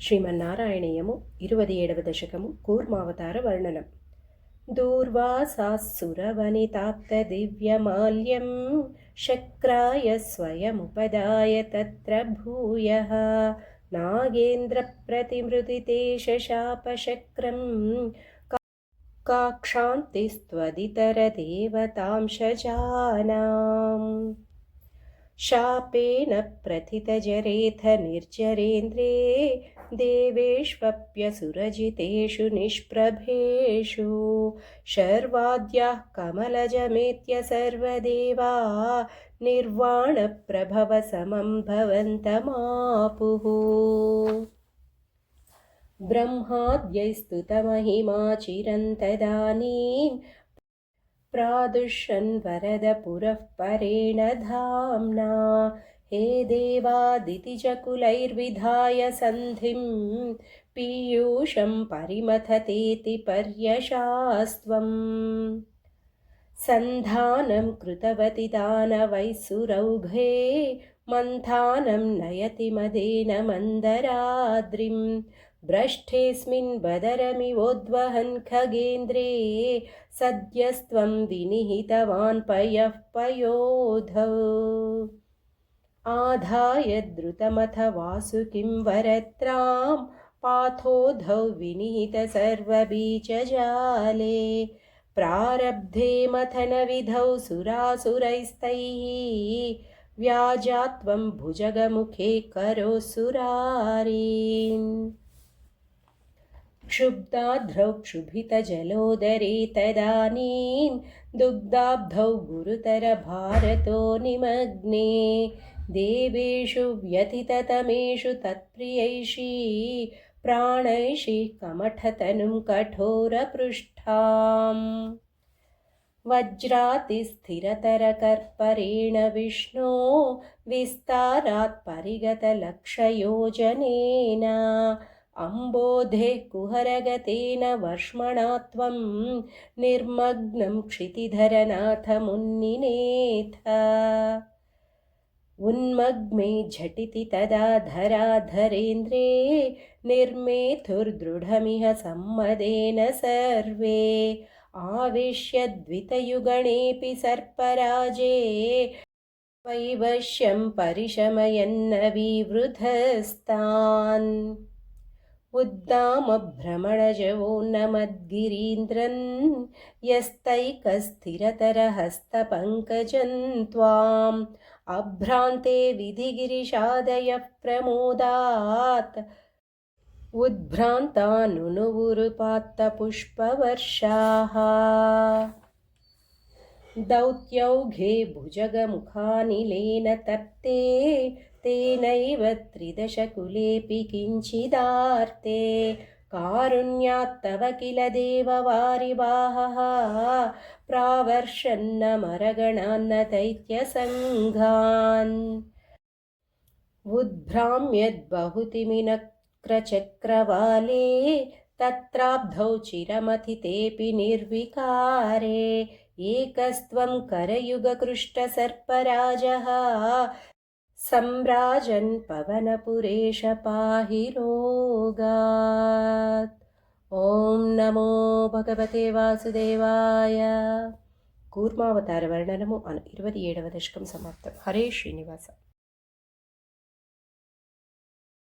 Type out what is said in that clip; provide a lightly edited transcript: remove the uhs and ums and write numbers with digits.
శ్రీమన్నారాయణీయము 27వ దశకము కూర్మావతార వర్ణనం. దూర్వాసాసురవనితాప్త దివ్యమాల్యం శక్రాయ స్వయముపదాయ తత్ర భూయః నాగేంద్ర ప్రతిమృదితే శశాపశక్రం కాక్షాంతిస్త్వదితర దేవతాంశజానాం శాపేన ప్రथितजरेऽथ निर्जरेन्द्रे देवेष्वप्यसुरजितेषु निष्प्रभेषु शर्वाद्याः कमलजमेत्य सर्वदेवा निर्वाणप्रभवसमं भवन्तमापुः ब्रह्माद्यैस्तुतमहिमा चिरन्तदानीं प्रादुष्यन् वरदपुरः परेण धाम्ना हे देवादितिजकुलैर्विधाय सन्धिं पीयूषं परिमथतेति पर्यशास्त्वम् सन्धानं कृतवति दानवैः मन्थानं नयति मदेन मन्दराद्रिं भ्रष्टेऽस्मिन् बदरमिवोद्वहन् खगेन्द्रे सद्यस्त्वं विनिहितवान् पयः पयोधौ आधाय द्रुतमथ वासुकिं वरत्रां पाथोधौ विनिहित सर्वबीजजाले प्रारब्धे मथनविधौ सुरासुरैस्तैः व्याजात्वं भुजगमुखे करोऽसुरारीन् क्षुब्धाध्रौ क्षुभितजलोदरे तदानीं दुग्धाब्धौ गुरुतरभारतो निमग्ने देवेषु व्यथिततमेषु तत्प्रियैषी प्राणैषी कमठतनुं कठोरपृष्ठाम् वज्रातिस्थिरतरकर्परेण विष्णो विस्तारात् परिगतलक्षयोजनेन अम्बोधे कुहरगतेन वर्ष्मणा त्वं निर्मग्नं क्षितिधरनाथमुन्निनेथ उन्मग्मे झटिति तदा धराधरेन्द्रे निर्मेथुर्दृढमिह सम्मदेन सर्वे आवेश्य द्वितयुगणेऽपि सर्पराजे वैवश्यं परिशमयन्न विवृधस्तान् उद्दामभ्रमणजवोन्नमद्गिरीन्द्रन् यस्तैकस्थिरतरहस्तपङ्कजं त्वाम् अभ्रान्ते विधिगिरिशादयः प्रमोदात् उद्भ्रान्तानुनुवुरुपात्तपुष्पवर्षाः दौत्यौघे भुजगमुखानिलेन तप्ते तेनैव त्रिदशकुलेऽपि किञ्चिदार्ते कारुण्यात्तव किल देववारिवाहः प्रावर्षन्नमरगणान्न दैत्यसङ्घान् उद्भ्राम्यद्बहुतिमिनक्रचक्रवाले तत्राब्धौ चिरमथितेऽपि निर्विकारे एकस्त्वं करयुगकृष्टसर्पराजः सम्राजन् पवनपुरेश पाहि रोगात्। ॐ नमो भगवते वासुदेवाय. కూర్మావతార వర్ణనము 27వ దశకం సమాప్తం. హరే శ్రీనివాస.